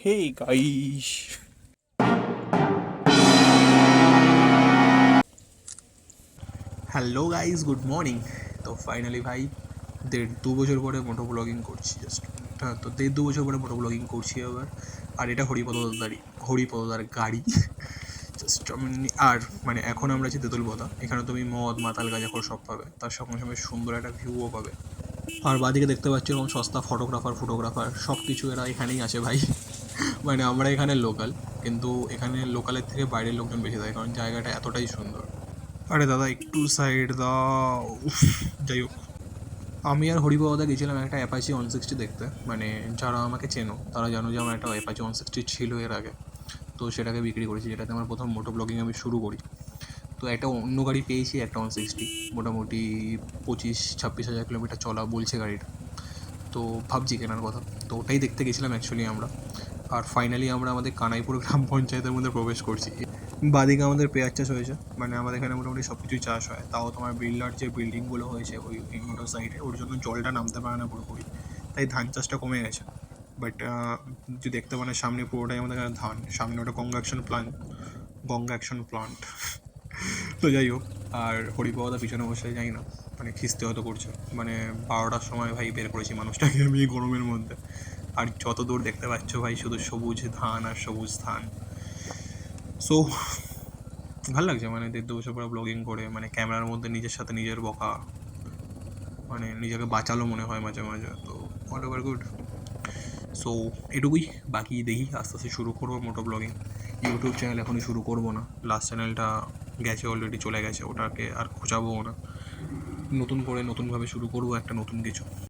Hey guys, hello guys, good morning. তো finally ভাই 1.5-2 বছর পরে মোটো ব্লগিং করছি। জাস্ট হ্যাঁ, তো 1.5-2 বছর পরে মোটো ব্লগিং করছি আবার। আর এটা হরিপদদার গাড়ি। জাস্ট আর মানে এখন আমরা আছি তেঁতুলপদা। এখানে তুমি মদ মাতাল গাঁজাখোর সব পাবে, তার সঙ্গে সঙ্গে সুন্দর একটা ভিউও পাবে। আর বাদিকে দেখতে পাচ্ছি এরকম সস্তা ফটোগ্রাফার সব কিছু এরা এখানেই আছে ভাই। মানে আমরা এখানে লোকাল, কিন্তু এখানে লোকালের থেকে বাইরের লোকজন বেশি থাকে, কারণ জায়গাটা এতটাই সুন্দর। আরে দাদা একটু সাইড দাও। উফ, যাই হোক, আমি আর হরিবাবদা গেছিলাম একটা অ্যাপাচি 160 দেখতে। মানে যারা আমাকে চেনো তারা জানো যে আমার একটা অ্যাপাচি 160 ছিল এর আগে। তো সেটাকে বিক্রি করেছি, যেটাতে আমার প্রথম মোটো ব্লগিং আমি শুরু করি। তো একটা অন্য গাড়ি পেয়েছি, একটা 160, মোটামুটি 25-26 হাজার কিলোমিটার চলা বলছে গাড়িটা। তো ভাবছি কেনার কথা। তো ওটাই দেখতে গেছিলাম অ্যাকচুয়ালি আমরা। আর ফাইনালি আমরা আমাদের কানাইপুর গ্রাম পঞ্চায়েতের মধ্যে প্রবেশ করছি। বাদিকে আমাদের পেঁয়াজ চাষ হয়েছে, মানে আমাদের এখানে মোটামুটি সব কিছুই চাষ হয়। তাও তোমার বিল্ডার যে বিল্ডিংগুলো হয়েছে ওই মোটর সাইডে, ওর জন্য জলটা নামতে পারে না পুরোপুরি, তাই ধান চাষটা কমে গেছে। বাট যে দেখতে মানে সামনে পুরোটাই আমাদের এখানে ধান, সামনে ওটা গঙ্গা অ্যাকশন প্লান্ট। তো যাই হোক, আর হরিপাবদা পিছনে বসে যাই না, মানে খিস্তে হয়তো করছে। মানে 12টার সময় ভাই বের করেছি মানুষটাকে আমি এই গরমের মধ্যে। আর যত দূর দেখতে পাচ্ছ ভাই শুধু সবুজ ধান আর সবুজ ধান। সো ভালো লাগছে, মানে 1.5-2 বছর পরে ব্লগিং করে, মানে ক্যামেরার মধ্যে নিজের সাথে নিজের বকা, মানে নিজেকে বাঁচালো মনে হয় মাঝে মাঝে। তো অল ওভার গুড। সো এটুকুই, বাকি দেখি আস্তে আস্তে শুরু করবো মোটো ব্লগিং। ইউটিউব চ্যানেল এখনই শুরু করবো না, লাস্ট চ্যানেলটা গেছে, অলরেডি চলে গেছে, ওটাকে আর খোঁচাবো না। নতুন করে নতুনভাবে শুরু করবো একটা নতুন কিছু।